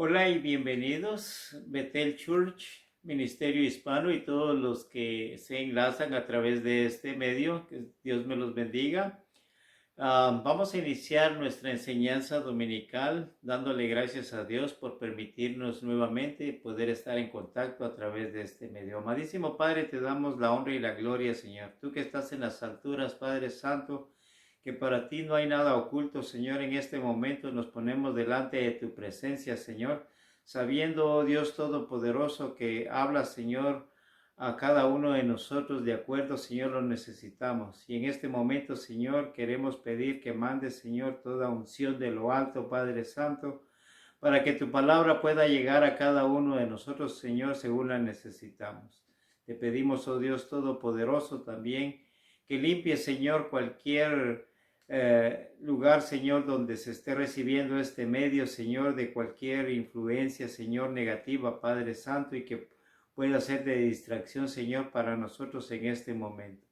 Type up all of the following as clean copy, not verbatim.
Hola y bienvenidos, Bethel Church, Ministerio Hispano y todos los que se enlazan a través de este medio. Que Dios me los bendiga. Vamos a iniciar nuestra enseñanza dominical dándole gracias a Dios por permitirnos nuevamente poder estar en contacto a través de este medio. Amadísimo Padre, te damos la honra y la gloria, Señor. Tú que estás en las alturas, Padre Santo, que para ti no hay nada oculto, Señor. En este momento nos ponemos delante de tu presencia, Señor, sabiendo, oh Dios Todopoderoso, que hablas, Señor, a cada uno de nosotros de acuerdo, Señor, lo necesitamos. Y en este momento, Señor, queremos pedir que mandes, Señor, toda unción de lo alto, Padre Santo, para que tu palabra pueda llegar a cada uno de nosotros, Señor, según la necesitamos. Te pedimos, oh Dios Todopoderoso, también que limpie, Señor, cualquier lugar, Señor, donde se esté recibiendo este medio, Señor, de cualquier influencia, Señor, negativa, Padre Santo, y que pueda ser de distracción, Señor, para nosotros en este momento.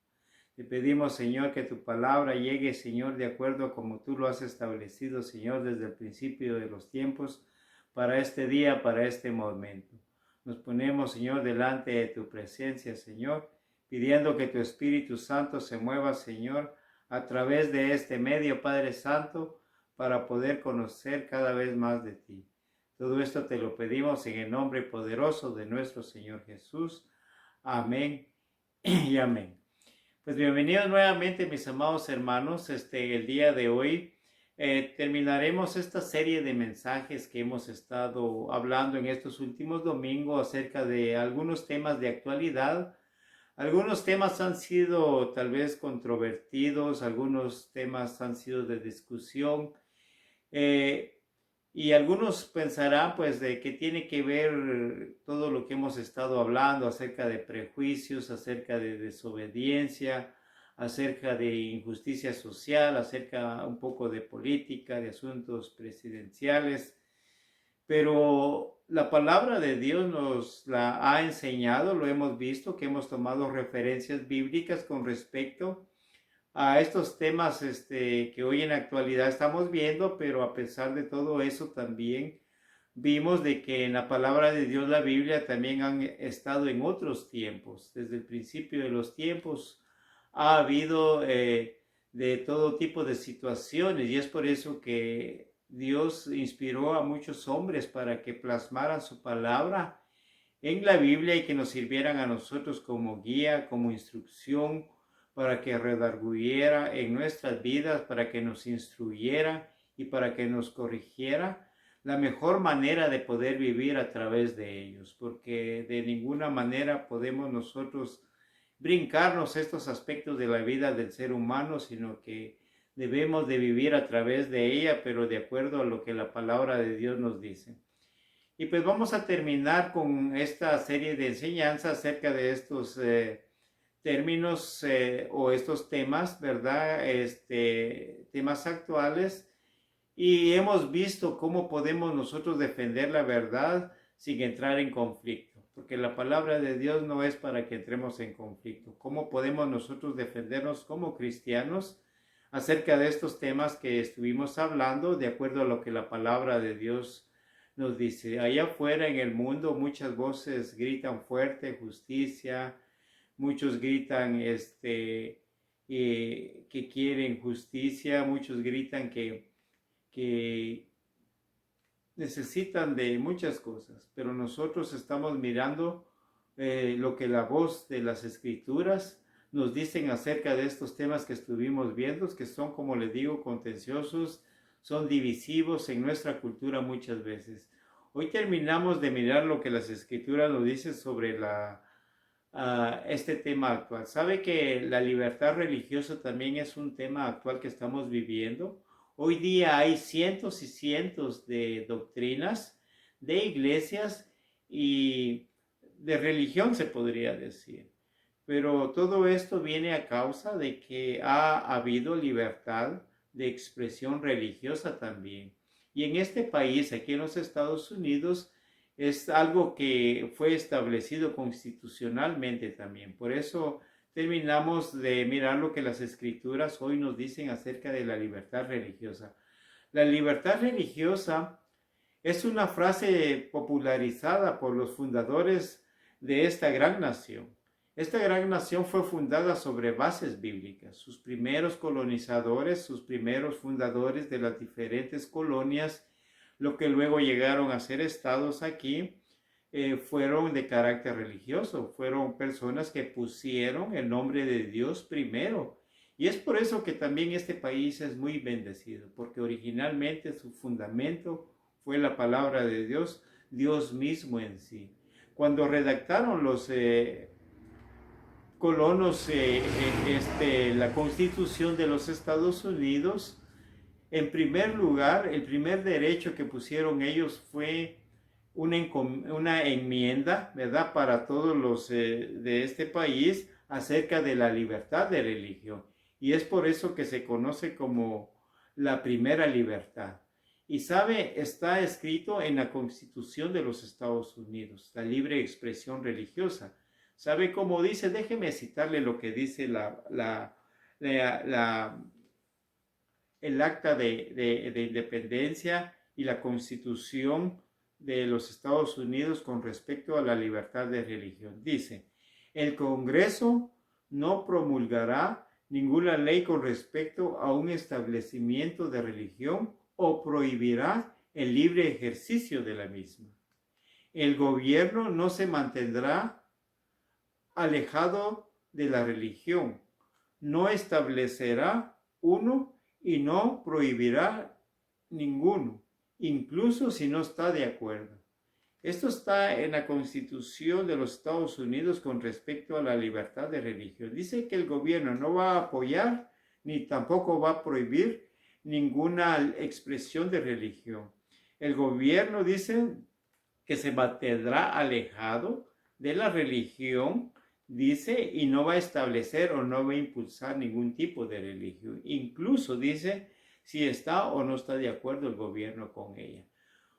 Te pedimos, Señor, que tu palabra llegue, Señor, de acuerdo a como tú lo has establecido, Señor, desde el principio de los tiempos, para este día, para este momento. Nos ponemos, Señor, delante de tu presencia, Señor, pidiendo que tu Espíritu Santo se mueva, Señor, a través de este medio, Padre Santo, para poder conocer cada vez más de ti. Todo esto te lo pedimos en el nombre poderoso de nuestro Señor Jesús. Amén y amén. Pues bienvenidos nuevamente, mis amados hermanos. El día de hoy terminaremos esta serie de mensajes que hemos estado hablando en estos últimos domingos acerca de algunos temas de actualidad. Algunos temas han sido tal vez controvertidos, algunos temas han sido de discusión. Eh, y algunos pensarán pues de que tiene que ver todo lo que hemos estado hablando acerca de prejuicios, acerca de desobediencia, acerca de injusticia social, acerca un poco de política, de asuntos presidenciales. Pero la palabra de Dios nos la ha enseñado, lo hemos visto, que hemos tomado referencias bíblicas con respecto a estos temas que hoy en la actualidad estamos viendo, pero a pesar de todo eso también vimos de que en la palabra de Dios, la Biblia, también han estado en otros tiempos. Desde el principio de los tiempos ha habido de todo tipo de situaciones, y es por eso que Dios inspiró a muchos hombres para que plasmaran su palabra en la Biblia y que nos sirvieran a nosotros como guía, como instrucción, para que redarguyera en nuestras vidas, para que nos instruyera y para que nos corrigiera la mejor manera de poder vivir a través de ellos, porque de ninguna manera podemos nosotros brincarnos estos aspectos de la vida del ser humano, sino que debemos de vivir a través de ella, pero de acuerdo a lo que la palabra de Dios nos dice. Y pues vamos a terminar con esta serie de enseñanzas acerca de estos términos o estos temas, ¿verdad? Temas actuales. Y hemos visto cómo podemos nosotros defender la verdad sin entrar en conflicto, porque la palabra de Dios no es para que entremos en conflicto. ¿Cómo podemos nosotros defendernos como cristianos acerca de estos temas que estuvimos hablando, de acuerdo a lo que la palabra de Dios nos dice? Allá afuera en el mundo muchas voces gritan fuerte justicia, muchos gritan que quieren justicia, muchos gritan que necesitan de muchas cosas, pero nosotros estamos mirando lo que la voz de las escrituras nos dicen acerca de estos temas que estuvimos viendo, que son, como les digo, contenciosos, son divisivos en nuestra cultura muchas veces. Hoy terminamos de mirar lo que las escrituras nos dicen sobre este tema actual. ¿Sabe que la libertad religiosa también es un tema actual que estamos viviendo? Hoy día hay cientos y cientos de doctrinas, de iglesias y de religión, se podría decir. Pero todo esto viene a causa de que ha habido libertad de expresión religiosa también. Y en este país, aquí en los Estados Unidos, es algo que fue establecido constitucionalmente también. Por eso terminamos de mirar lo que las escrituras hoy nos dicen acerca de la libertad religiosa. La libertad religiosa Es una frase popularizada por los fundadores de esta gran nación. Esta gran nación fue fundada sobre bases bíblicas. Sus primeros colonizadores, sus primeros fundadores de las diferentes colonias, lo que luego llegaron a ser estados aquí, fueron de carácter religioso. Fueron personas que pusieron el nombre de Dios primero. Y es por eso que también este país es muy bendecido, porque originalmente su fundamento fue la palabra de Dios, Dios mismo en sí. Cuando redactaron los colonos la Constitución de los Estados Unidos, en primer lugar, el primer derecho que pusieron ellos fue una enmienda, ¿verdad?, para todos los de este país acerca de la libertad de religión. Y es por eso que se conoce como la primera libertad. Y sabe, está escrito en la Constitución de los Estados Unidos, la libre expresión religiosa. ¿Sabe cómo dice? Déjeme citarle lo que dice el acta de independencia y la Constitución de los Estados Unidos con respecto a la libertad de religión. Dice, el Congreso no promulgará ninguna ley con respecto a un establecimiento de religión o prohibirá el libre ejercicio de la misma. El gobierno no se mantendrá alejado de la religión, no establecerá uno y no prohibirá ninguno, incluso si no está de acuerdo. Esto está en la Constitución de los Estados Unidos con respecto a la libertad de religión. Dice que el gobierno no va a apoyar ni tampoco va a prohibir ninguna expresión de religión. El gobierno dice que se mantendrá alejado de la religión, dice, y no va a establecer o no va a impulsar ningún tipo de religión. Incluso dice si está o no está de acuerdo el gobierno con ella.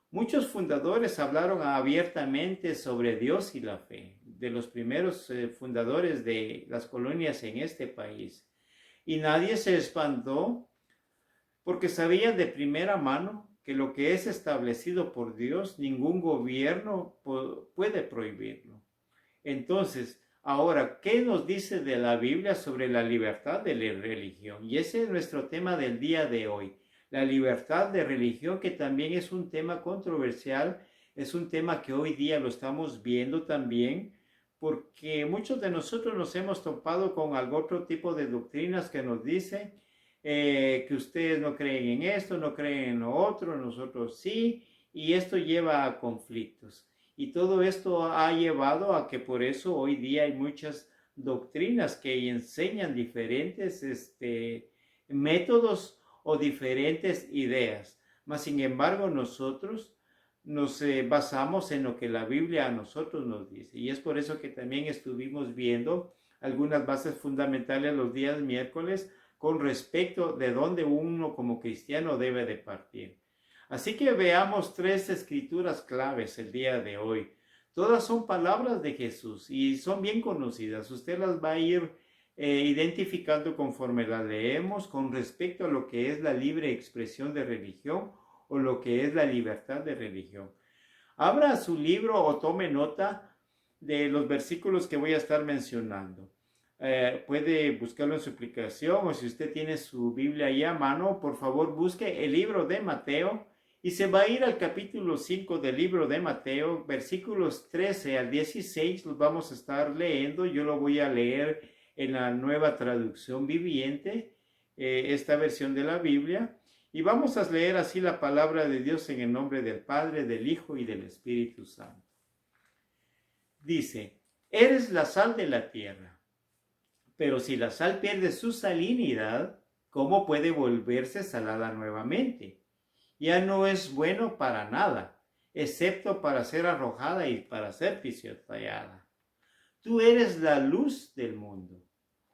Muchos fundadores hablaron abiertamente sobre Dios y la fe, de los primeros fundadores de las colonias en este país. Y nadie se espantó porque sabían de primera mano que lo que es establecido por Dios, ningún gobierno puede prohibirlo. Entonces, ahora, ¿qué nos dice de la Biblia sobre la libertad de la religión? Y ese es nuestro tema del día de hoy. La libertad de religión, que también es un tema controversial, es un tema que hoy día lo estamos viendo también, porque muchos de nosotros nos hemos topado con algún otro tipo de doctrinas que nos dicen que ustedes no creen en esto, no creen en lo otro, nosotros sí, y esto lleva a conflictos. Y todo esto ha llevado a que por eso hoy día hay muchas doctrinas que enseñan diferentes métodos o diferentes ideas. Mas, sin embargo, nosotros nos basamos en lo que la Biblia a nosotros nos dice. Y es por eso que también estuvimos viendo algunas bases fundamentales los días miércoles con respecto de dónde uno como cristiano debe de partir. Así que veamos 3 escrituras claves el día de hoy. Todas son palabras de Jesús y son bien conocidas. Usted las va a ir identificando conforme las leemos con respecto a lo que es la libre expresión de religión o lo que es la libertad de religión. Abra su libro o tome nota de los versículos que voy a estar mencionando. Puede buscarlo en su aplicación o si usted tiene su Biblia ahí a mano, por favor busque el libro de Mateo y se va a ir al capítulo 5 del libro de Mateo, versículos 13 al 16, los vamos a estar leyendo. Yo lo voy a leer en la Nueva Traducción Viviente, esta versión de la Biblia, y vamos a leer así la palabra de Dios en el nombre del Padre, del Hijo y del Espíritu Santo. Dice, eres la sal de la tierra. Pero si la sal pierde su salinidad, ¿cómo puede volverse salada nuevamente? Ya no es bueno para nada, excepto para ser arrojada y para ser pisoteada. Tú eres la luz del mundo.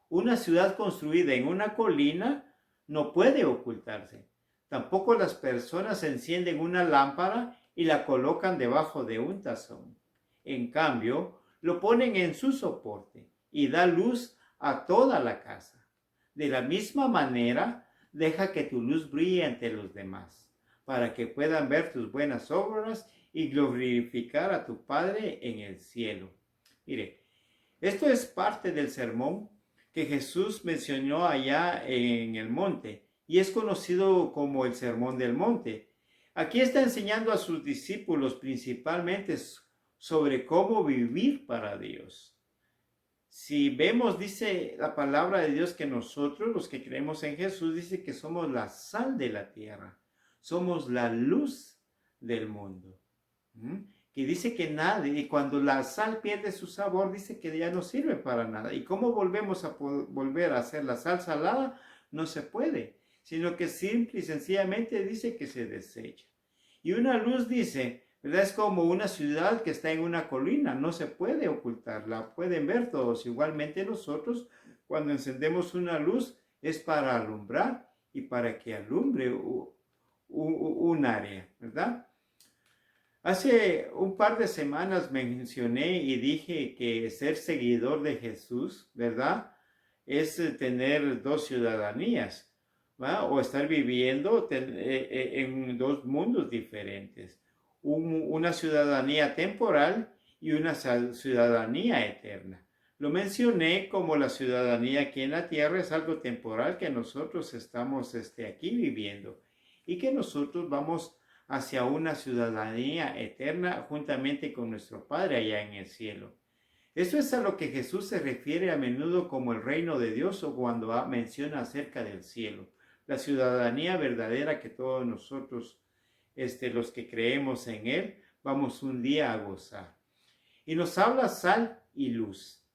Una ciudad construida en una colina no puede ocultarse. Tampoco las personas encienden una lámpara y la colocan debajo de un tazón. En cambio, lo ponen en su soporte y da luz a toda la casa. De la misma manera, deja que tu luz brille ante los demás, para que puedan ver tus buenas obras y glorificar a tu Padre en el cielo. Mire, esto es parte del sermón que Jesús mencionó allá en el monte y es conocido como el Sermón del Monte. Aquí está enseñando a sus discípulos principalmente sobre cómo vivir para Dios. Si vemos, dice la palabra de Dios que nosotros, los que creemos en Jesús, dice que somos la sal de la tierra, somos la luz del mundo. Que dice que nada, y cuando la sal pierde su sabor, dice que ya no sirve para nada. ¿Y cómo volvemos a volver a hacer la sal salada? No se puede, sino que simple y sencillamente dice que se desecha. Y una luz dice, ¿verdad? Es como una ciudad que está en una colina, no se puede ocultar, la pueden ver todos. Igualmente nosotros, cuando encendemos una luz, es para alumbrar y para que alumbre un área, ¿verdad? Hace un par de semanas mencioné y dije que ser seguidor de Jesús, ¿verdad? Es tener dos ciudadanías, ¿va? O estar viviendo en dos mundos diferentes. Una ciudadanía temporal y una ciudadanía eterna. Lo mencioné como la ciudadanía aquí en la tierra es algo temporal que nosotros estamos aquí viviendo y que nosotros vamos hacia una ciudadanía eterna juntamente con nuestro Padre allá en el cielo. Eso es a lo que Jesús se refiere a menudo como el reino de Dios o cuando menciona acerca del cielo, la ciudadanía verdadera que todos nosotros, los que creemos en Él, vamos un día a gozar. Y nos habla sal y luz.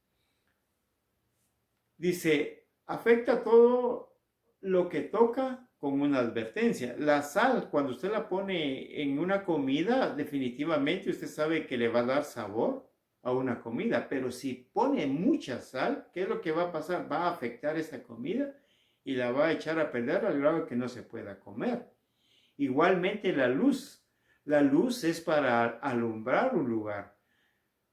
Dice, afecta todo lo que toca con una advertencia. La sal, cuando usted la pone en una comida, definitivamente usted sabe que le va a dar sabor a una comida, pero si pone mucha sal, ¿qué es lo que va a pasar? Va a afectar esa comida y la va a echar a perder al grado que no se pueda comer. Igualmente la luz es para alumbrar un lugar.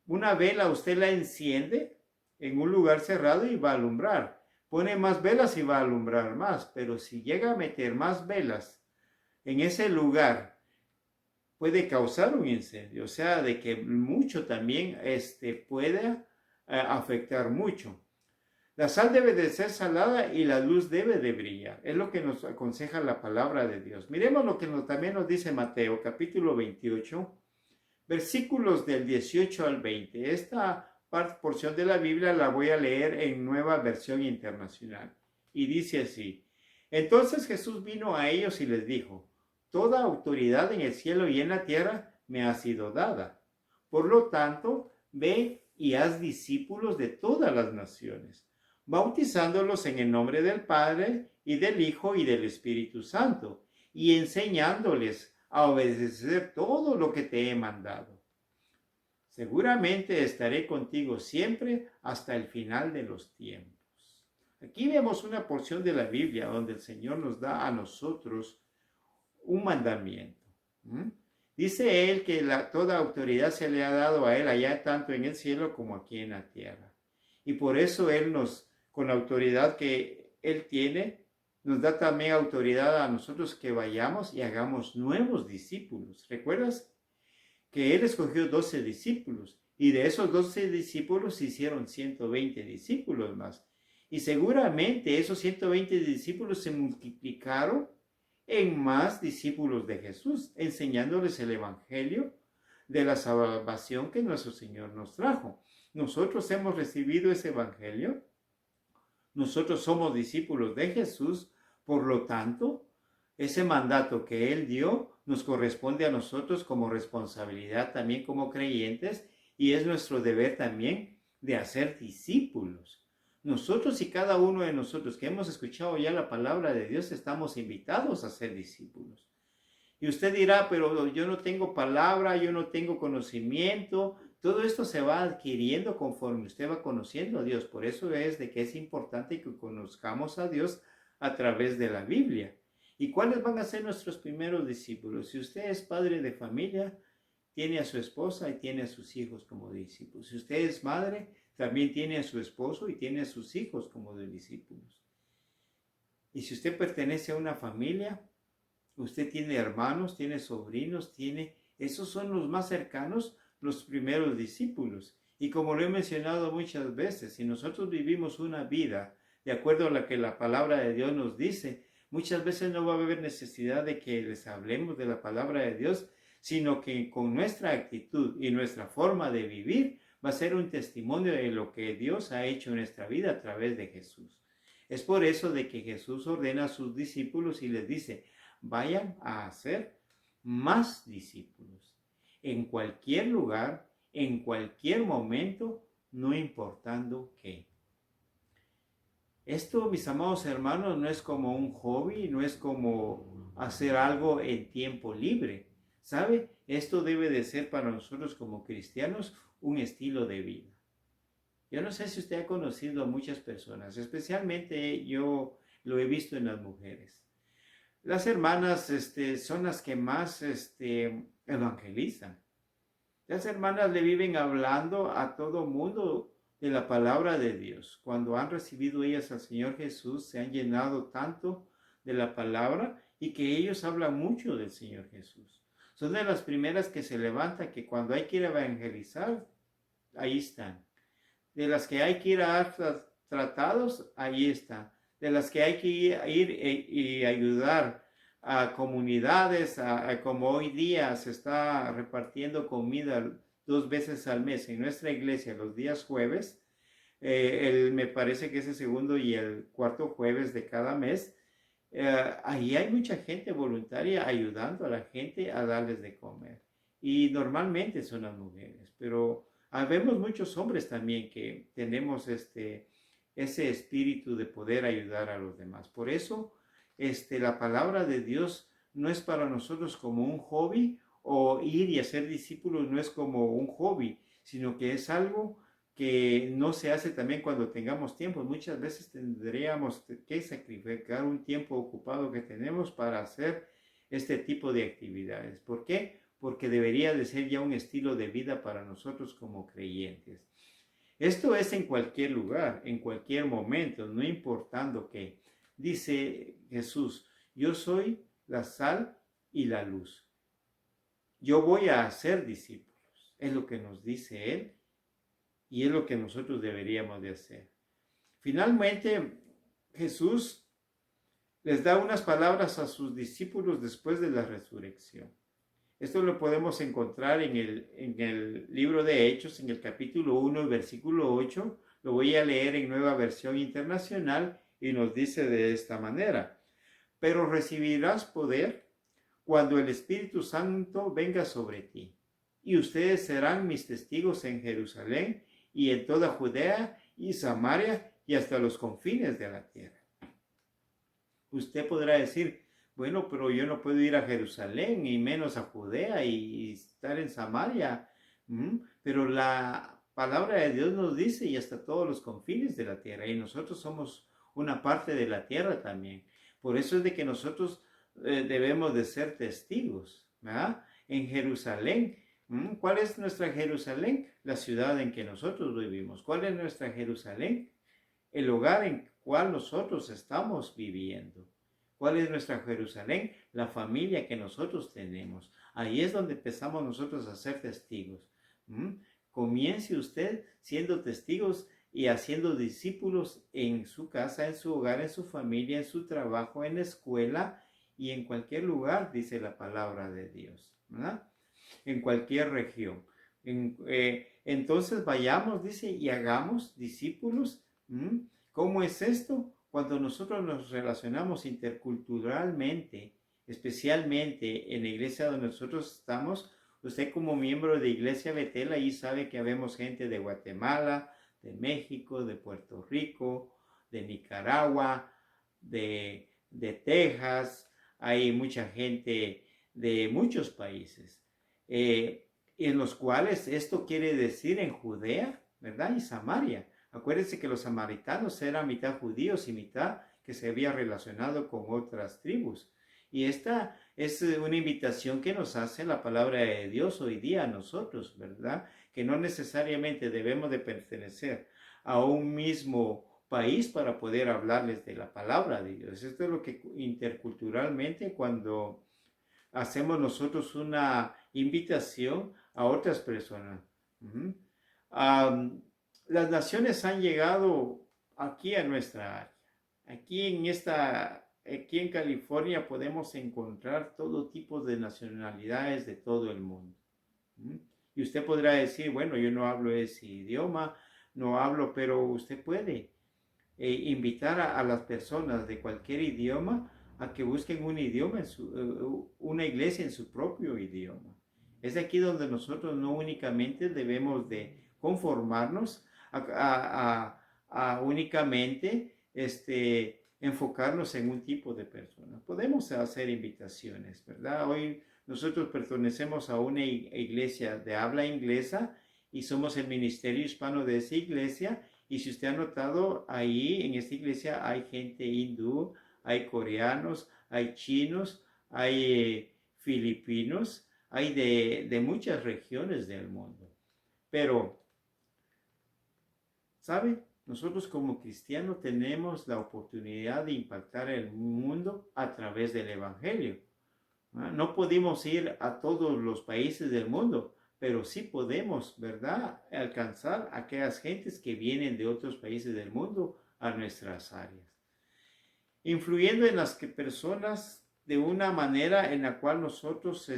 Una vela usted la enciende en un lugar cerrado y va a alumbrar. Pone más velas y va a alumbrar más, pero si llega a meter más velas en ese lugar, puede causar un incendio, o sea, de que mucho también puede afectar mucho. La sal debe de ser salada y la luz debe de brillar. Es lo que nos aconseja la palabra de Dios. Miremos lo que también nos dice Mateo, capítulo 28, versículos del 18 al 20. Esta porción de la Biblia la voy a leer en Nueva Versión Internacional. Y dice así: Entonces Jesús vino a ellos y les dijo: Toda autoridad en el cielo y en la tierra me ha sido dada. Por lo tanto, ve y haz discípulos de todas las naciones, bautizándolos en el nombre del Padre y del Hijo y del Espíritu Santo, y enseñándoles a obedecer todo lo que te he mandado. Seguramente estaré contigo siempre hasta el final de los tiempos. Aquí vemos una porción de la Biblia donde el Señor nos da a nosotros un mandamiento. Dice Él que toda autoridad se le ha dado a Él allá tanto en el cielo como aquí en la tierra. Y por eso Él con la autoridad que Él tiene, nos da también autoridad a nosotros que vayamos y hagamos nuevos discípulos. ¿Recuerdas? Que Él escogió 12 discípulos y de esos 12 discípulos se hicieron 120 discípulos más. Y seguramente esos 120 discípulos se multiplicaron en más discípulos de Jesús, enseñándoles el evangelio de la salvación que nuestro Señor nos trajo. Nosotros hemos recibido ese evangelio, nosotros somos discípulos de Jesús, por lo tanto, ese mandato que Él dio nos corresponde a nosotros como responsabilidad también como creyentes y es nuestro deber también de hacer discípulos. Nosotros y cada uno de nosotros que hemos escuchado ya la palabra de Dios estamos invitados a ser discípulos. Y usted dirá, pero yo no tengo palabra, yo no tengo conocimiento. Todo esto se va adquiriendo conforme usted va conociendo a Dios. Por eso es de que es importante que conozcamos a Dios a través de la Biblia. ¿Y cuáles van a ser nuestros primeros discípulos? Si usted es padre de familia, tiene a su esposa y tiene a sus hijos como discípulos. Si usted es madre, también tiene a su esposo y tiene a sus hijos como discípulos. Y si usted pertenece a una familia, Usted tiene hermanos, tiene sobrinos, esos son los más cercanos, los primeros discípulos. Y como lo he mencionado muchas veces, si nosotros vivimos una vida de acuerdo a lo que la palabra de Dios nos dice, muchas veces no va a haber necesidad de que les hablemos de la palabra de Dios, sino que con nuestra actitud y nuestra forma de vivir va a ser un testimonio de lo que Dios ha hecho en nuestra vida a través de Jesús. Es por eso de que Jesús ordena a sus discípulos y les dice, vayan a hacer más discípulos en cualquier lugar, en cualquier momento, no importando qué. Esto, mis amados hermanos, no es como un hobby, no es como hacer algo en tiempo libre. ¿Sabe? Esto debe de ser para nosotros como cristianos un estilo de vida. Yo no sé si usted ha conocido a muchas personas, especialmente yo lo he visto en las mujeres. Las hermanas son las que más evangelizan. Las hermanas le viven hablando a todo mundo de la palabra de Dios. Cuando han recibido ellas al Señor Jesús, se han llenado tanto de la palabra y que ellos hablan mucho del Señor Jesús. Son de las primeras que se levantan, que cuando hay que ir a evangelizar, ahí están. De las que hay que ir a dar tratados, ahí están. De las que hay que ir y ayudar a comunidades, como hoy día se está repartiendo comida 2 veces al mes en nuestra iglesia los días jueves, me parece que es el segundo y el cuarto jueves de cada mes, ahí hay mucha gente voluntaria ayudando a la gente a darles de comer. Y normalmente son las mujeres, pero vemos muchos hombres también que tenemos ese espíritu de poder ayudar a los demás. Por eso, la palabra de Dios no es para nosotros como un hobby, o ir y hacer discípulos no es como un hobby, sino que es algo que no se hace también cuando tengamos tiempo. Muchas veces tendríamos que sacrificar un tiempo ocupado que tenemos para hacer este tipo de actividades. ¿Por qué? Porque debería de ser ya un estilo de vida para nosotros como creyentes. Esto es en cualquier lugar, en cualquier momento, no importando qué. Dice Jesús, yo soy la sal y la luz. Yo voy a hacer discípulos. Es lo que nos dice Él y es lo que nosotros deberíamos de hacer. Finalmente, Jesús les da unas palabras a sus discípulos después de la resurrección. Esto lo podemos encontrar en el libro de Hechos, en el capítulo 1, versículo 8. Lo voy a leer en Nueva Versión Internacional y nos dice de esta manera. Pero recibirás poder cuando el Espíritu Santo venga sobre ti. Y ustedes serán mis testigos en Jerusalén y en toda Judea y Samaria y hasta los confines de la tierra. Usted podrá decir, bueno, pero yo no puedo ir a Jerusalén y menos a Judea y estar en Samaria. Pero la palabra de Dios nos dice y hasta todos los confines de la tierra. Y nosotros somos una parte de la tierra también. Por eso es de que nosotros debemos de ser testigos, ¿verdad? En Jerusalén. ¿Cuál es nuestra Jerusalén? La ciudad en que nosotros vivimos. ¿Cuál es nuestra Jerusalén? El hogar en el cual nosotros estamos viviendo. ¿Cuál es nuestra Jerusalén? La familia que nosotros tenemos. Ahí es donde empezamos nosotros a ser testigos. Comience usted siendo testigos y haciendo discípulos en su casa, en su hogar, en su familia, en su trabajo, en la escuela y en cualquier lugar, dice la palabra de Dios, ¿verdad? En cualquier región. Entonces vayamos, dice, y hagamos discípulos. ¿Cómo es esto? Cuando nosotros nos relacionamos interculturalmente, especialmente en la iglesia donde nosotros estamos, usted como miembro de Iglesia Betel, ahí sabe que habemos gente de Guatemala, de México, de Puerto Rico, de Nicaragua, de Texas, hay mucha gente de muchos países, en los cuales esto quiere decir en Judea, ¿verdad? Y Samaria. Acuérdense que los samaritanos eran mitad judíos y mitad que se había relacionado con otras tribus. Y esta es una invitación que nos hace la palabra de Dios hoy día a nosotros, ¿verdad? Que no necesariamente debemos de pertenecer a un mismo país para poder hablarles de la palabra de Dios. Esto es lo que interculturalmente, cuando hacemos nosotros una invitación a otras personas. Uh-huh. Las naciones han llegado aquí a nuestra área. Aquí en California podemos encontrar todo tipo de nacionalidades de todo el mundo. ¿Mm? Y usted podrá decir, bueno, yo no hablo ese idioma, no hablo, pero usted puede invitar a las personas de cualquier idioma a que busquen un idioma, una iglesia en su propio idioma. Es aquí donde nosotros no únicamente debemos de conformarnos a únicamente enfocarnos en un tipo de persona. Podemos hacer invitaciones, ¿verdad? Hoy nosotros pertenecemos a una iglesia de habla inglesa y somos el ministerio hispano de esa iglesia. Y si usted ha notado, ahí en esta iglesia hay gente hindú, hay coreanos, hay chinos, hay filipinos, hay de muchas regiones del mundo. Pero, ¿sabe? Nosotros como cristianos tenemos la oportunidad de impactar el mundo a través del Evangelio. No podemos ir a todos los países del mundo, pero sí podemos, ¿verdad?, alcanzar a aquellas gentes que vienen de otros países del mundo a nuestras áreas. Influyendo en las personas de una manera en la cual nosotros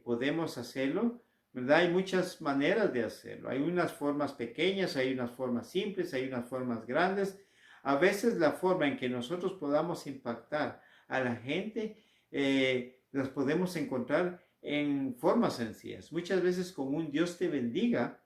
podemos hacerlo, ¿verdad? Hay muchas maneras de hacerlo. Hay unas formas pequeñas, hay unas formas simples, hay unas formas grandes. A veces la forma en que nosotros podamos impactar a la gente, las podemos encontrar en formas sencillas. Muchas veces con un Dios te bendiga,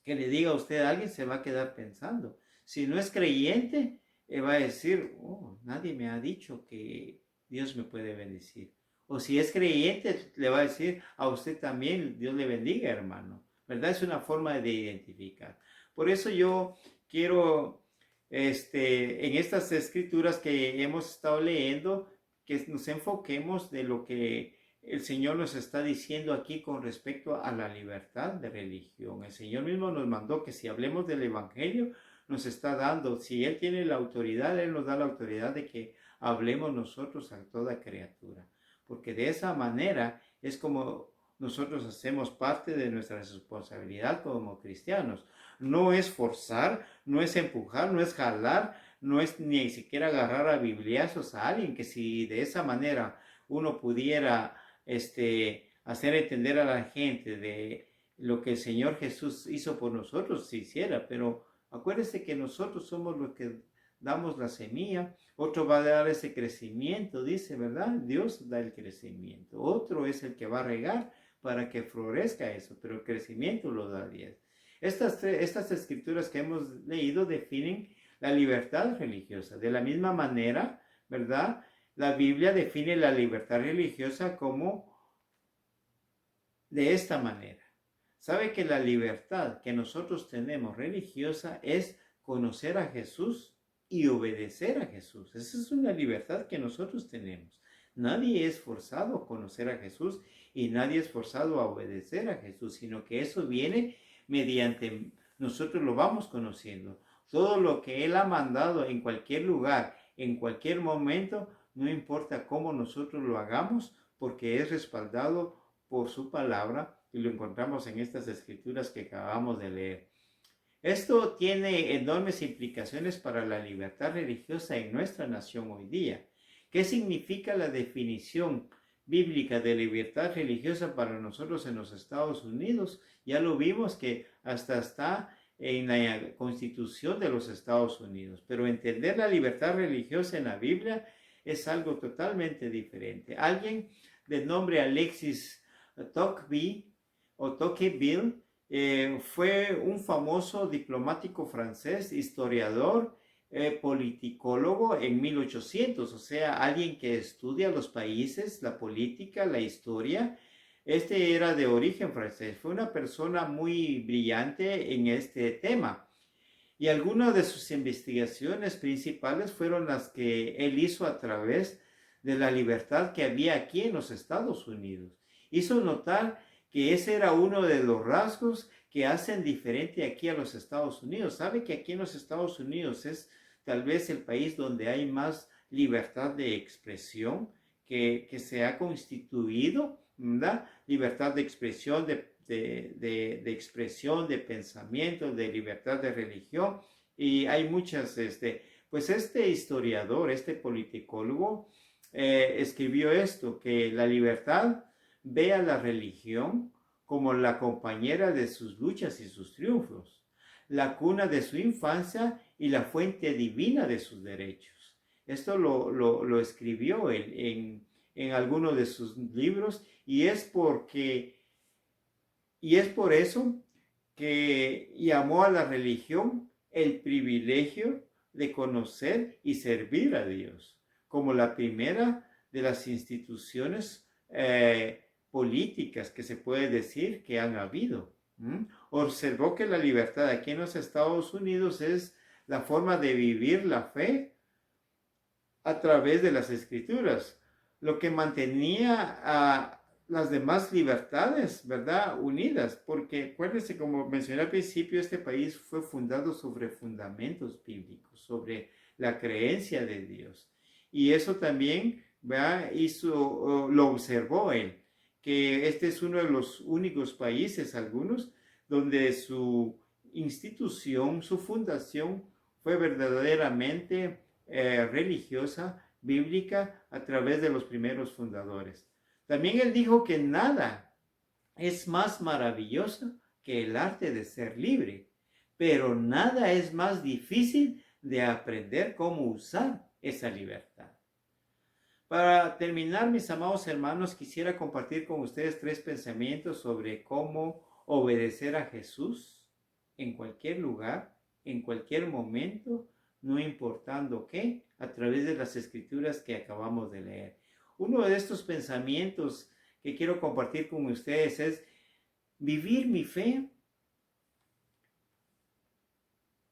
que le diga a usted a alguien, se va a quedar pensando. Si no es creyente, va a decir, oh, nadie me ha dicho que Dios me puede bendecir. O si es creyente, le va a decir a usted también, Dios le bendiga, hermano. ¿Verdad? Es una forma de identificar. Por eso yo quiero, en estas escrituras que hemos estado leyendo, que nos enfoquemos de lo que el Señor nos está diciendo aquí con respecto a la libertad de religión. El Señor mismo nos mandó que si hablemos del Evangelio, nos está dando, si Él tiene la autoridad, Él nos da la autoridad de que hablemos nosotros a toda criatura. Porque de esa manera es como nosotros hacemos parte de nuestra responsabilidad como cristianos. No es forzar, no es empujar, no es jalar, no es ni siquiera agarrar a bibliazos a alguien, que si de esa manera uno pudiera hacer entender a la gente de lo que el Señor Jesús hizo por nosotros, se hiciera, pero acuérdese que nosotros somos los que damos la semilla, otro va a dar ese crecimiento, dice, ¿verdad? Dios da el crecimiento, otro es el que va a regar para que florezca eso, pero el crecimiento lo da Dios. Estas escrituras que hemos leído definen la libertad religiosa. De la misma manera, ¿verdad? La Biblia define la libertad religiosa como de esta manera. ¿Sabe que la libertad que nosotros tenemos religiosa es conocer a Jesús y obedecer a Jesús? Esa es una libertad que nosotros tenemos. Nadie es forzado a conocer a Jesús y nadie es forzado a obedecer a Jesús, sino que eso viene mediante nosotros lo vamos conociendo. Todo lo que Él ha mandado en cualquier lugar, en cualquier momento, no importa cómo nosotros lo hagamos, porque es respaldado por su palabra y lo encontramos en estas escrituras que acabamos de leer. Esto tiene enormes implicaciones para la libertad religiosa en nuestra nación hoy día. ¿Qué significa la definición bíblica de libertad religiosa para nosotros en los Estados Unidos? Ya lo vimos que hasta está en la Constitución de los Estados Unidos, pero entender la libertad religiosa en la Biblia es algo totalmente diferente. Alguien de nombre Alexis Tocqueville fue un famoso diplomático francés, historiador, politicólogo en 1800, o sea, alguien que estudia los países, la política, la historia. Era de origen francés, fue una persona muy brillante en este tema. Y algunas de sus investigaciones principales fueron las que él hizo a través de la libertad que había aquí en los Estados Unidos. Hizo notar que ese era uno de los rasgos que hacen diferente aquí a los Estados Unidos. ¿Sabe que aquí en los Estados Unidos es tal vez el país donde hay más libertad de expresión que se ha constituido, ¿verdad? Libertad de expresión, de expresión, de pensamiento, de libertad de religión. Y hay muchas, pues este historiador, este politicólogo, escribió esto, que la libertad ve a la religión como la compañera de sus luchas y sus triunfos, la cuna de su infancia y la fuente divina de sus derechos. Esto lo escribió él en alguno de sus libros y es por eso que llamó a la religión el privilegio de conocer y servir a Dios como la primera de las instituciones políticas que se puede decir que han habido. Observó que la libertad aquí en los Estados Unidos es la forma de vivir la fe a través de las escrituras, lo que mantenía a las demás libertades, ¿verdad?, unidas, porque acuérdense, como mencioné al principio, este país fue fundado sobre fundamentos bíblicos, sobre la creencia de Dios. Y eso también, ¿verdad?, lo observó él, que este es uno de los únicos países, algunos, donde su institución, su fundación fue verdaderamente religiosa, bíblica, a través de los primeros fundadores. También él dijo que nada es más maravilloso que el arte de ser libre, pero nada es más difícil de aprender cómo usar esa libertad. Para terminar, mis amados hermanos, quisiera compartir con ustedes 3 pensamientos sobre cómo obedecer a Jesús en cualquier lugar, en cualquier momento, no importando qué, a través de las escrituras que acabamos de leer. Uno de estos pensamientos que quiero compartir con ustedes es: vivir mi fe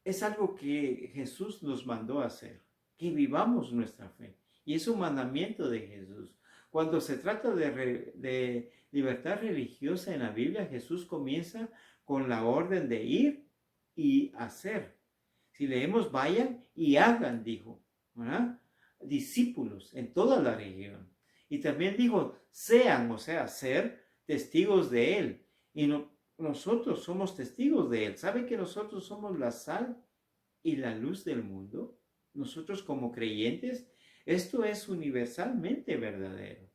es algo que Jesús nos mandó a hacer, que vivamos nuestra fe. Y es un mandamiento de Jesús. Cuando se trata de libertad religiosa en la Biblia, Jesús comienza con la orden de ir y hacer. Si leemos, vayan y hagan, dijo, ¿verdad?, discípulos en toda la región. Y también dijo, sean, o sea, ser testigos de Él. Y nosotros somos testigos de Él. ¿Sabe que nosotros somos la sal y la luz del mundo? Nosotros como creyentes, esto es universalmente verdadero,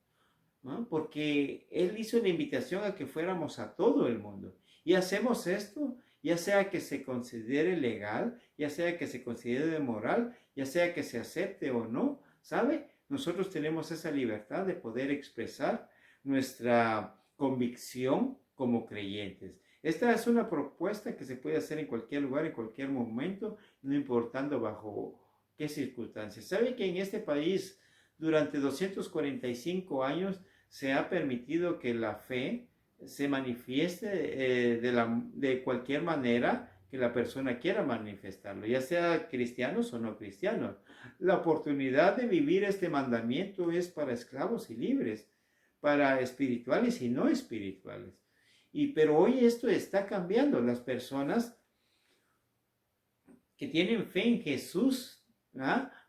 ¿no? Porque Él hizo la invitación a que fuéramos a todo el mundo. Y hacemos esto, ya sea que se considere legal, ya sea que se considere moral, ya sea que se acepte o no, ¿sabe? Nosotros tenemos esa libertad de poder expresar nuestra convicción como creyentes. Esta es una propuesta que se puede hacer en cualquier lugar, en cualquier momento, no importando bajo qué circunstancias. ¿Sabe que en este país durante 245 años se ha permitido que la fe se manifieste de cualquier manera que la persona quiera manifestarlo, ya sea cristianos o no cristianos? La oportunidad de vivir este mandamiento es para esclavos y libres, para espirituales y no espirituales. Pero hoy esto está cambiando. Las personas que tienen fe en Jesús,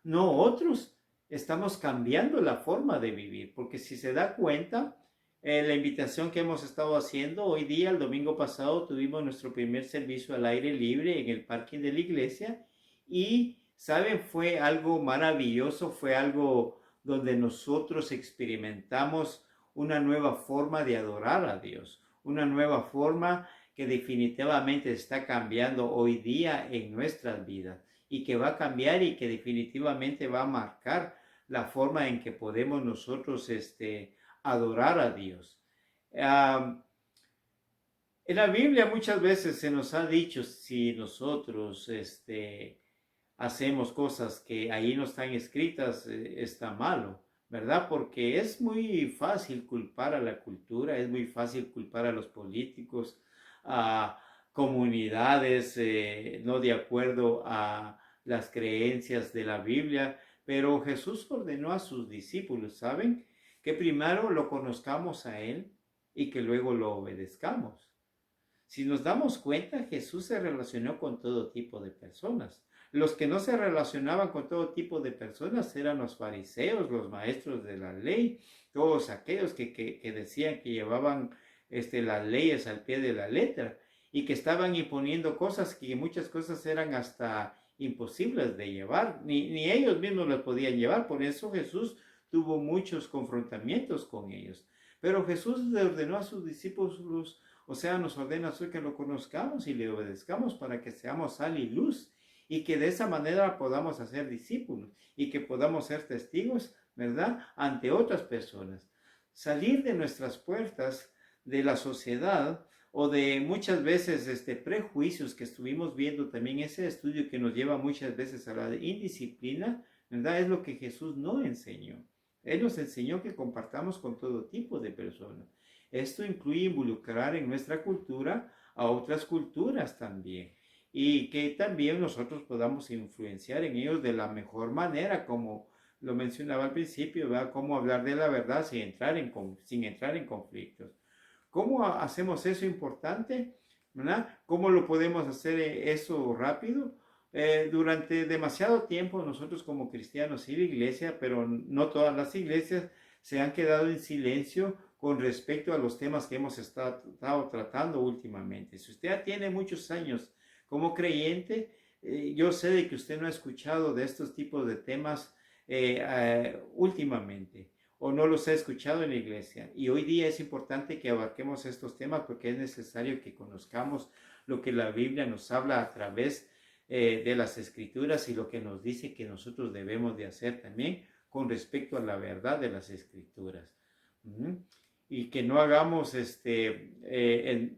no otros, estamos cambiando la forma de vivir, porque si se da cuenta, la invitación que hemos estado haciendo hoy día, el domingo pasado, tuvimos nuestro primer servicio al aire libre en el parking de la iglesia y, ¿saben? Fue algo maravilloso, fue algo donde nosotros experimentamos una nueva forma de adorar a Dios, una nueva forma que definitivamente está cambiando hoy día en nuestras vidas y que va a cambiar y que definitivamente va a marcar la forma en que podemos nosotros adorar a Dios. En la Biblia muchas veces se nos ha dicho, si nosotros hacemos cosas que ahí no están escritas, está malo, ¿verdad? Porque es muy fácil culpar a la cultura, es muy fácil culpar a los políticos, a comunidades no de acuerdo a las creencias de la Biblia, pero Jesús ordenó a sus discípulos, ¿saben?, que primero lo conozcamos a Él y que luego lo obedezcamos. Si nos damos cuenta, Jesús se relacionó con todo tipo de personas. Los que no se relacionaban con todo tipo de personas eran los fariseos, los maestros de la ley, todos aquellos que decían que llevaban las leyes al pie de la letra y que estaban imponiendo cosas que muchas cosas eran hasta imposibles de llevar, ni ellos mismos las podían llevar. Por eso Jesús tuvo muchos confrontamientos con ellos. Pero Jesús le ordenó a sus discípulos, o sea, nos ordena hoy que lo conozcamos y le obedezcamos para que seamos sal y luz y que de esa manera podamos hacer discípulos y que podamos ser testigos, ¿verdad?, ante otras personas. Salir de nuestras puertas, de la sociedad o de muchas veces prejuicios que estuvimos viendo también, ese estudio que nos lleva muchas veces a la indisciplina, ¿verdad?, es lo que Jesús no enseñó. Él nos enseñó que compartamos con todo tipo de personas. Esto incluye involucrar en nuestra cultura a otras culturas también y que también nosotros podamos influenciar en ellos de la mejor manera, como lo mencionaba al principio, ¿verdad? Cómo hablar de la verdad sin entrar en conflictos. ¿Cómo hacemos eso importante? ¿Verdad? ¿Cómo lo podemos hacer eso rápido? Durante demasiado tiempo nosotros como cristianos y la iglesia, pero no todas las iglesias, se han quedado en silencio con respecto a los temas que hemos estado tratando últimamente. Si usted ya tiene muchos años como creyente, yo sé de que usted no ha escuchado de estos tipos de temas últimamente o no los ha escuchado en la iglesia. Y hoy día es importante que abarquemos estos temas porque es necesario que conozcamos lo que la Biblia nos habla a través de las Escrituras y lo que nos dice que nosotros debemos de hacer también con respecto a la verdad de las Escrituras. Y que no hagamos que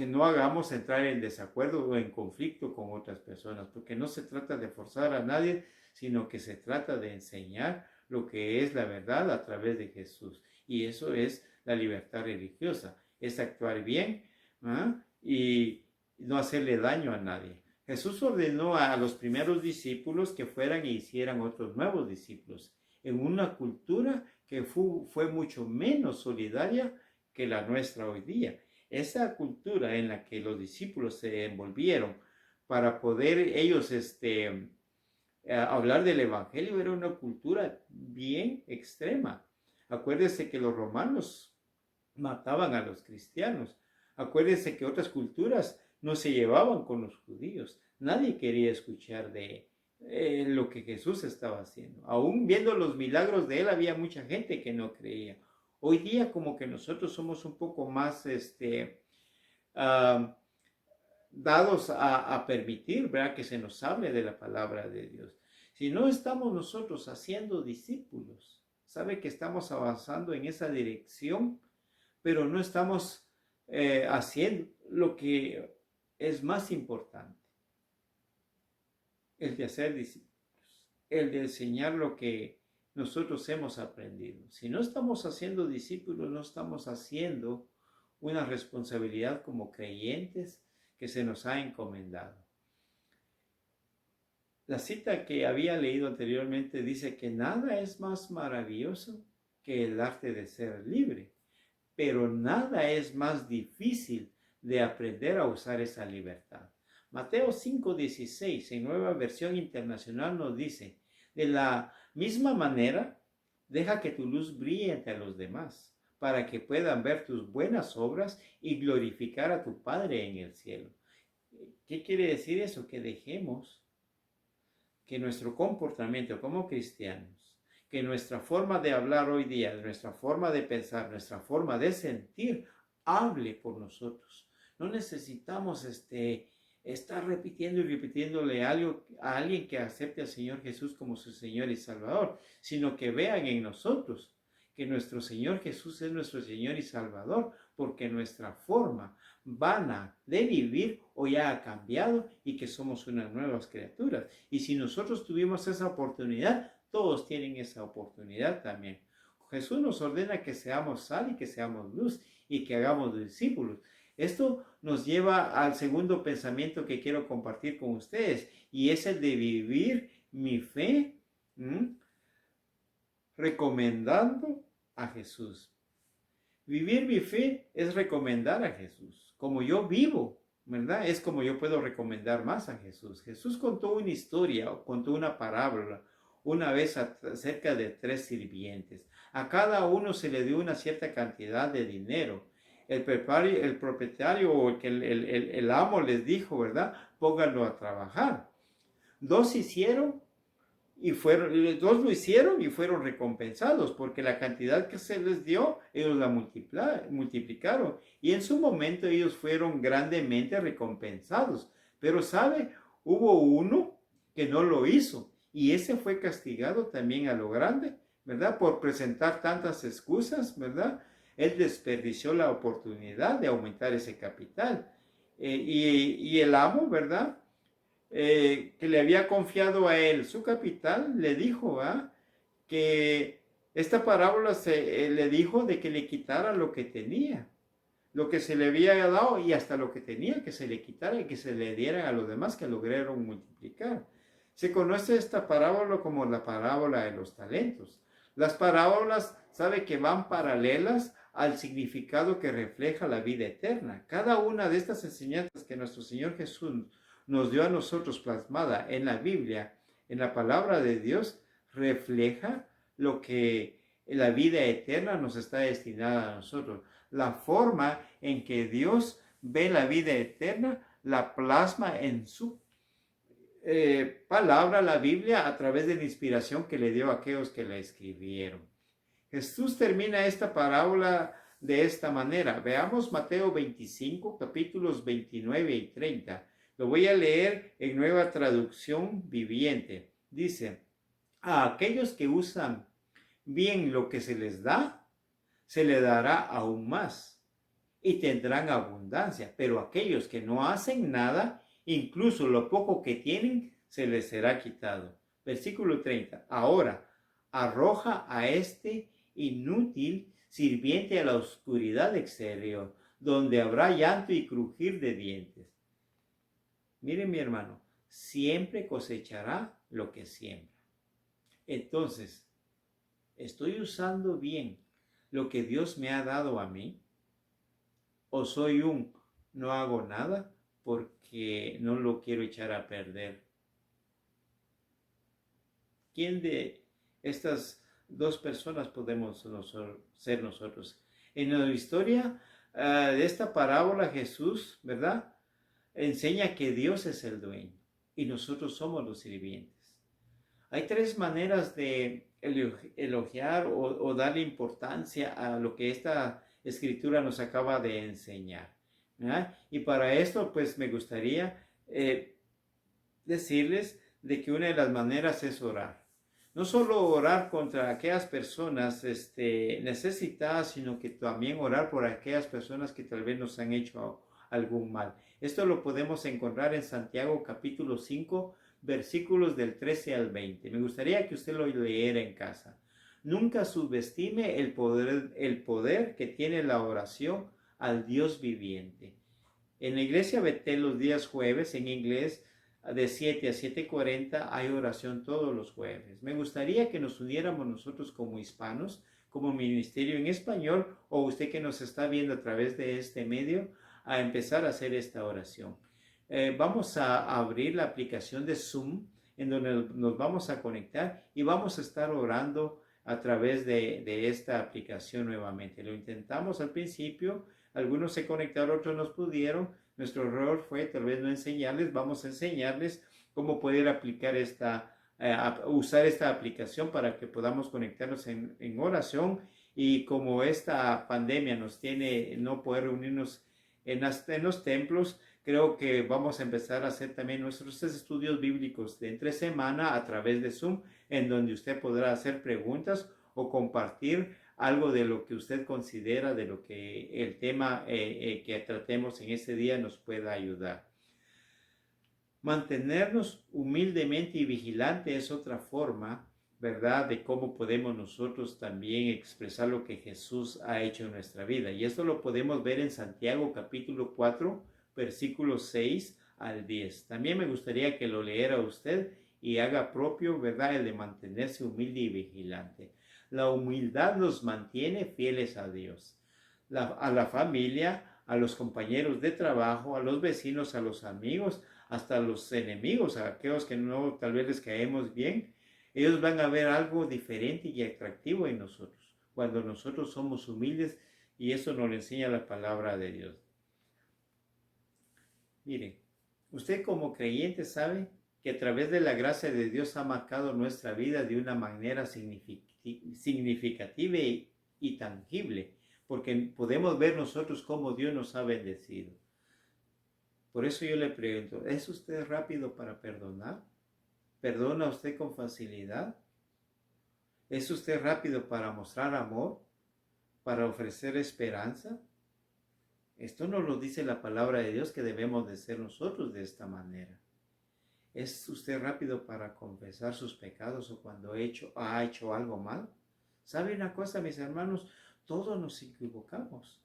no hagamos entrar en desacuerdo o en conflicto con otras personas, porque no se trata de forzar a nadie, sino que se trata de enseñar lo que es la verdad a través de Jesús. Y eso es la libertad religiosa, es actuar bien y no hacerle daño a nadie. Jesús ordenó a los primeros discípulos que fueran e hicieran otros nuevos discípulos en una cultura que fue mucho menos solidaria que la nuestra hoy día. Esa cultura en la que los discípulos se envolvieron para poder ellos hablar del evangelio era una cultura bien extrema. Acuérdense que los romanos mataban a los cristianos. Acuérdense que otras culturas no se llevaban con los judíos. Nadie quería escuchar de lo que Jesús estaba haciendo. Aún viendo los milagros de él, había mucha gente que no creía. Hoy día como que nosotros somos un poco más dados a permitir, ¿verdad?, que se nos hable de la palabra de Dios. Si no estamos nosotros haciendo discípulos, sabe que estamos avanzando en esa dirección, pero no estamos haciendo lo que es más importante, el de hacer discípulos, el de enseñar lo que nosotros hemos aprendido. Si no estamos haciendo discípulos, no estamos haciendo una responsabilidad como creyentes que se nos ha encomendado. La cita que había leído anteriormente dice que nada es más maravilloso que el arte de ser libre, pero nada es más difícil de aprender a usar esa libertad. Mateo 5:16 en Nueva Versión Internacional nos dice: de la misma manera, deja que tu luz brille entre los demás, para que puedan ver tus buenas obras y glorificar a tu Padre en el cielo. ¿Qué quiere decir eso? Que dejemos que nuestro comportamiento como cristianos, que nuestra forma de hablar hoy día, nuestra forma de pensar, nuestra forma de sentir, hable por nosotros. No necesitamos estar repitiendo y repitiéndole algo a alguien que acepte al Señor Jesús como su Señor y Salvador, sino que vean en nosotros que nuestro Señor Jesús es nuestro Señor y Salvador, porque nuestra forma vana de vivir hoy ha cambiado y que somos unas nuevas criaturas. Y si nosotros tuvimos esa oportunidad, todos tienen esa oportunidad también. Jesús nos ordena que seamos sal y que seamos luz y que hagamos discípulos. Esto nos lleva al segundo pensamiento que quiero compartir con ustedes, y es el de vivir mi fe recomendando a Jesús. Vivir mi fe es recomendar a Jesús. Como yo vivo, ¿verdad? Es como yo puedo recomendar más a Jesús. Jesús contó una historia, o contó una parábola, una vez acerca de 3 sirvientes. A cada uno se le dio una cierta cantidad de dinero. El propietario o el amo les dijo, ¿verdad? Pónganlo a trabajar. Dos hicieron y dos lo hicieron y fueron recompensados porque la cantidad que se les dio, ellos la multiplicaron. Y en su momento ellos fueron grandemente recompensados. Pero sabe, hubo uno que no lo hizo y ese fue castigado también a lo grande, ¿verdad? Por presentar tantas excusas, ¿verdad? Él desperdició la oportunidad de aumentar ese capital. Y el amo, ¿verdad? Que le había confiado a él su capital, le dijo que esta parábola le dijo de que le quitara lo que tenía, lo que se le había dado y hasta lo que tenía que se le quitara y que se le diera a los demás que lograron multiplicar. Se conoce esta parábola como la parábola de los talentos. Las parábolas, sabe que van paralelas al significado que refleja la vida eterna. Cada una de estas enseñanzas que nuestro Señor Jesús nos dio a nosotros plasmada en la Biblia, en la palabra de Dios, refleja lo que la vida eterna nos está destinada a nosotros. La forma en que Dios ve la vida eterna la plasma en su palabra, la Biblia, a través de la inspiración que le dio a aquellos que la escribieron. Jesús termina esta parábola de esta manera. Veamos Mateo 25, capítulos 29 y 30. Lo voy a leer en Nueva Traducción Viviente. Dice, a aquellos que usan bien lo que se les da, se les dará aún más y tendrán abundancia. Pero aquellos que no hacen nada, incluso lo poco que tienen, se les será quitado. Versículo 30. Ahora, arroja a este inútil sirviente a la oscuridad exterior, donde habrá llanto y crujir de dientes. Miren, mi hermano, siempre cosechará lo que siembra. Entonces, ¿estoy usando bien lo que Dios me ha dado a mí? ¿O soy no hago nada porque no lo quiero echar a perder? ¿Quién de estas dos personas podemos ser nosotros? En la historia de esta parábola, Jesús, ¿verdad?, enseña que Dios es el dueño y nosotros somos los sirvientes. Hay 3 maneras de elogiar o darle importancia a lo que esta escritura nos acaba de enseñar, ¿verdad? Y para esto, pues me gustaría decirles de que una de las maneras es orar. No solo orar contra aquellas personas necesitadas, sino que también orar por aquellas personas que tal vez nos han hecho algún mal. Esto lo podemos encontrar en Santiago capítulo 5, versículos del 13 al 20. Me gustaría que usted lo leyera en casa. Nunca subestime el poder que tiene la oración al Dios viviente. En la iglesia Betel los días jueves, en inglés, de 7 a 7:40 hay oración todos los jueves. Me gustaría que nos uniéramos nosotros como hispanos, como ministerio en español, o usted que nos está viendo a través de este medio, a empezar a hacer esta oración. Vamos a abrir la aplicación de Zoom, en donde nos vamos a conectar y vamos a estar orando a través de esta aplicación nuevamente. Lo intentamos al principio, algunos se conectaron, otros no pudieron. Nuestro error fue tal vez no enseñarles. Vamos a enseñarles cómo poder aplicar usar esta aplicación para que podamos conectarnos en oración. Y como esta pandemia nos tiene no poder reunirnos en los templos, creo que vamos a empezar a hacer también nuestros estudios bíblicos de entre semana a través de Zoom, en donde usted podrá hacer preguntas o compartir algo de lo que usted considera, de lo que el tema que tratemos en este día nos pueda ayudar. Mantenernos humildemente y vigilante es otra forma, ¿verdad?, de cómo podemos nosotros también expresar lo que Jesús ha hecho en nuestra vida. Y esto lo podemos ver en Santiago capítulo 4, versículos 6 al 10. También me gustaría que lo leyera usted y haga propio, ¿verdad?, el de mantenerse humilde y vigilante. La humildad nos mantiene fieles a Dios. a la familia, a los compañeros de trabajo, a los vecinos, a los amigos, hasta a los enemigos, a aquellos que no tal vez les caemos bien. Ellos van a ver algo diferente y atractivo en nosotros, cuando nosotros somos humildes, y eso nos lo enseña la palabra de Dios. Mire, usted como creyente sabe que a través de la gracia de Dios ha marcado nuestra vida de una manera significativa y tangible, porque podemos ver nosotros cómo Dios nos ha bendecido. Por eso yo le pregunto, ¿es usted rápido para perdonar? ¿Perdona usted con facilidad? ¿Es usted rápido para mostrar amor? ¿Para ofrecer esperanza? Esto nos lo dice la palabra de Dios, que debemos de ser nosotros de esta manera. ¿Es usted rápido para confesar sus pecados o cuando ha hecho algo mal? ¿Sabe una cosa, mis hermanos? Todos nos equivocamos.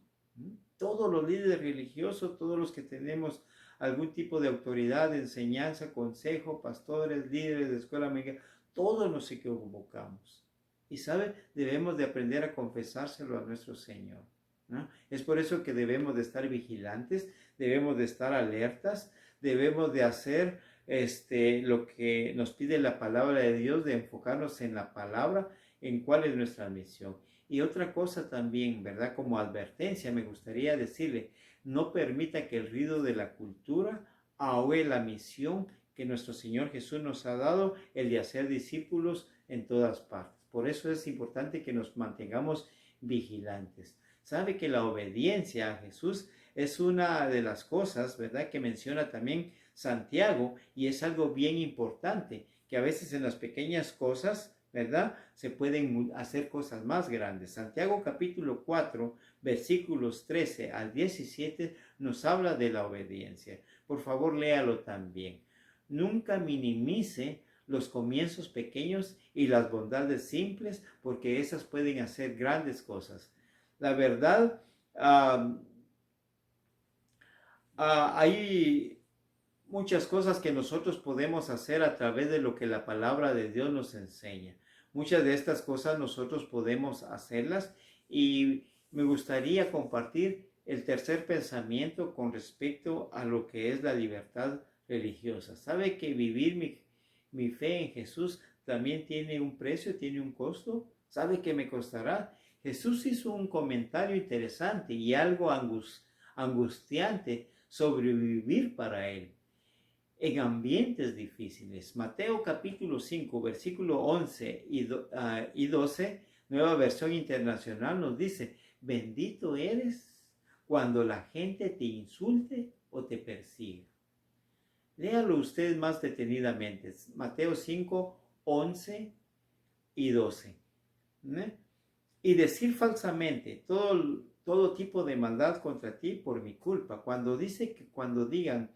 Todos los líderes religiosos, todos los que tenemos algún tipo de autoridad, de enseñanza, consejo, pastores, líderes de escuela médica, todos nos equivocamos. Y ¿sabe? Debemos de aprender a confesárselo a nuestro Señor, ¿no? Es por eso que debemos de estar vigilantes, debemos de estar alertas, debemos de hacer lo que nos pide la palabra de Dios, de enfocarnos en la palabra, en cuál es nuestra misión. Y otra cosa también, ¿verdad? Como advertencia, me gustaría decirle, no permita que el ruido de la cultura ahogue la misión que nuestro Señor Jesús nos ha dado, el de hacer discípulos en todas partes. Por eso es importante que nos mantengamos vigilantes. Sabe que la obediencia a Jesús es una de las cosas, ¿verdad?, que menciona también Santiago, y es algo bien importante, que a veces en las pequeñas cosas, ¿verdad?, se pueden hacer cosas más grandes. Santiago capítulo 4, versículos 13 al 17 nos habla de la obediencia. Por favor, léalo también. Nunca minimice los comienzos pequeños y las bondades simples, porque esas pueden hacer grandes cosas. La verdad, hay muchas cosas que nosotros podemos hacer a través de lo que la palabra de Dios nos enseña. Muchas de estas cosas nosotros podemos hacerlas, y me gustaría compartir el tercer pensamiento con respecto a lo que es la libertad religiosa. ¿Sabe que vivir mi fe en Jesús también tiene un precio, tiene un costo? ¿Sabe que me costará? Jesús hizo un comentario interesante y algo angustiante sobre vivir para Él en ambientes difíciles. Mateo capítulo 5, versículo 11 y 12, Nueva Versión Internacional, nos dice: bendito eres cuando la gente te insulte o te persiga. Léalo usted más detenidamente. Mateo 5, 11 y 12. Y decir falsamente todo tipo de maldad contra ti por mi culpa. Cuando dice que cuando digan,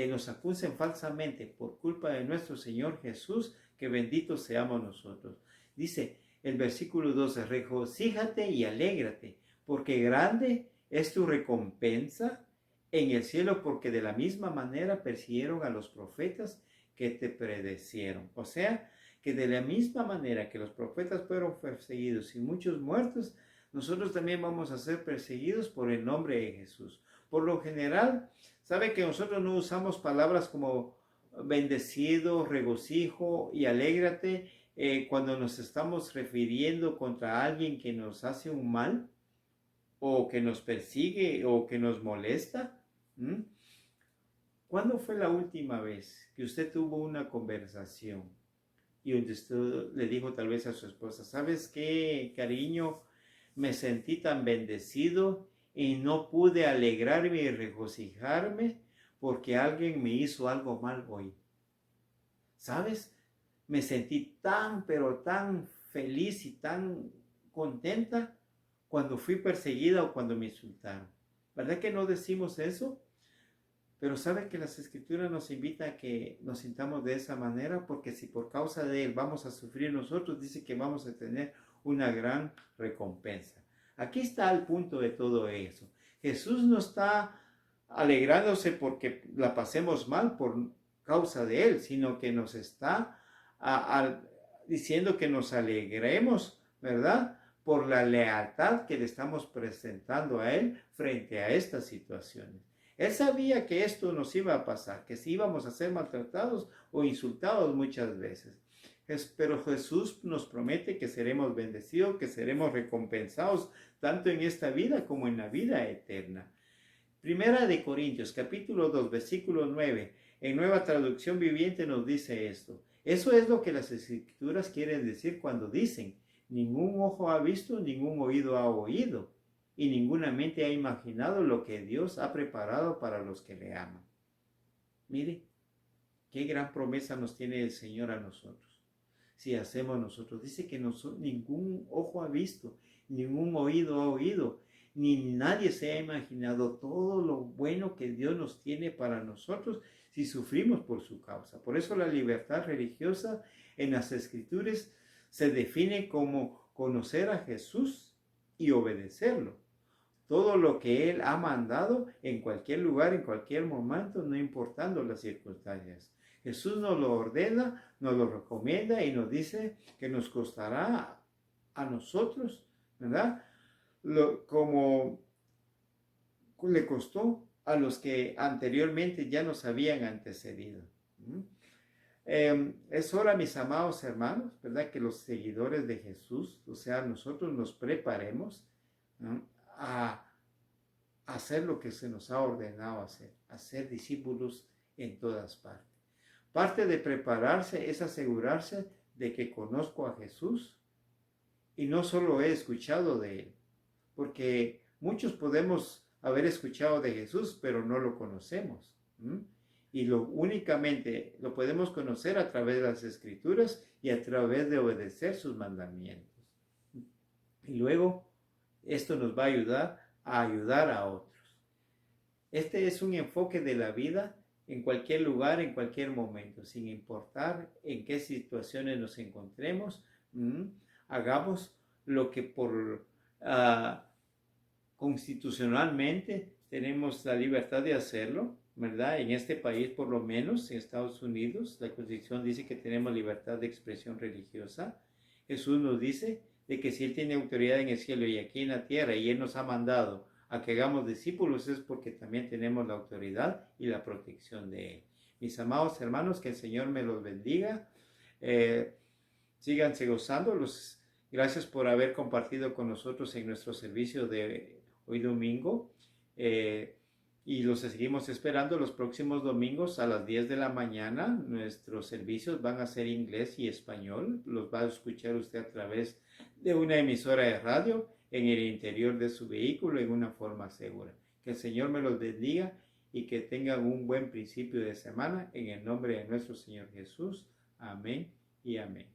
nos acusen falsamente por culpa de nuestro Señor Jesús, que benditos seamos nosotros. Dice el versículo 12, regocíjate y alégrate, porque grande es tu recompensa en el cielo, porque de la misma manera persiguieron a los profetas que te predecieron. O sea, que de la misma manera que los profetas fueron perseguidos y muchos muertos, nosotros también vamos a ser perseguidos por el nombre de Jesús. Por lo general, sabe que nosotros no usamos palabras como bendecido, regocijo y alégrate cuando nos estamos refiriendo contra alguien que nos hace un mal, o que nos persigue, o que nos molesta. ¿Cuándo fue la última vez que usted tuvo una conversación y usted le dijo tal vez a su esposa: ¿sabes qué, cariño? Me sentí tan bendecido y no pude alegrarme y regocijarme porque alguien me hizo algo mal hoy. ¿Sabes? Me sentí tan, pero tan feliz y tan contenta cuando fui perseguida o cuando me insultaron. ¿Verdad que no decimos eso? Pero ¿sabe que las Escrituras nos invitan a que nos sintamos de esa manera? Porque si por causa de Él vamos a sufrir nosotros, dice que vamos a tener una gran recompensa. Aquí está el punto de todo eso. Jesús no está alegrándose porque la pasemos mal por causa de Él, sino que nos está diciendo que nos alegremos, ¿verdad?, por la lealtad que le estamos presentando a Él frente a estas situaciones. Él sabía que esto nos iba a pasar, que si íbamos a ser maltratados o insultados muchas veces. Pero Jesús nos promete que seremos bendecidos, que seremos recompensados tanto en esta vida como en la vida eterna. Primera de Corintios, capítulo 2, versículo 9, en Nueva Traducción Viviente nos dice esto. Eso es lo que las Escrituras quieren decir cuando dicen, ningún ojo ha visto, ningún oído ha oído, y ninguna mente ha imaginado lo que Dios ha preparado para los que le aman. Mire, qué gran promesa nos tiene el Señor a nosotros. Si hacemos nosotros, dice que ningún ojo ha visto, ningún oído ha oído, ni nadie se ha imaginado todo lo bueno que Dios nos tiene para nosotros si sufrimos por su causa. Por eso la libertad religiosa en las Escrituras se define como conocer a Jesús y obedecerlo. Todo lo que Él ha mandado en cualquier lugar, en cualquier momento, no importando las circunstancias. Jesús nos lo ordena, nos lo recomienda y nos dice que nos costará a nosotros, ¿verdad? Como le costó a los que anteriormente ya nos habían antecedido. Es hora, mis amados hermanos, ¿verdad? Que los seguidores de Jesús, o sea, nosotros nos preparemos, ¿no?, a hacer lo que se nos ha ordenado hacer, a ser discípulos en todas partes. Parte de prepararse es asegurarse de que conozco a Jesús y no solo he escuchado de Él, porque muchos podemos haber escuchado de Jesús, pero no lo conocemos. Y únicamente lo podemos conocer a través de las Escrituras y a través de obedecer sus mandamientos. Y luego esto nos va a ayudar a otros. Este es un enfoque de la vida en cualquier lugar, en cualquier momento, sin importar en qué situaciones nos encontremos. Hagamos lo que por constitucionalmente tenemos la libertad de hacerlo, ¿verdad? En este país, por lo menos, en Estados Unidos, la Constitución dice que tenemos libertad de expresión religiosa. Jesús nos dice de que si Él tiene autoridad en el cielo y aquí en la tierra, y Él nos ha mandado a que hagamos discípulos, es porque también tenemos la autoridad y la protección de Él. Mis amados hermanos, que el Señor me los bendiga. Síganse gozando. Gracias por haber compartido con nosotros en nuestro servicio de hoy domingo. Y los seguimos esperando los próximos domingos a las 10 de la mañana. Nuestros servicios van a ser inglés y español. Los va a escuchar usted a través de una emisora de radio en el interior de su vehículo en una forma segura. Que el Señor me los bendiga y que tengan un buen principio de semana en el nombre de nuestro Señor Jesús. Amén y amén.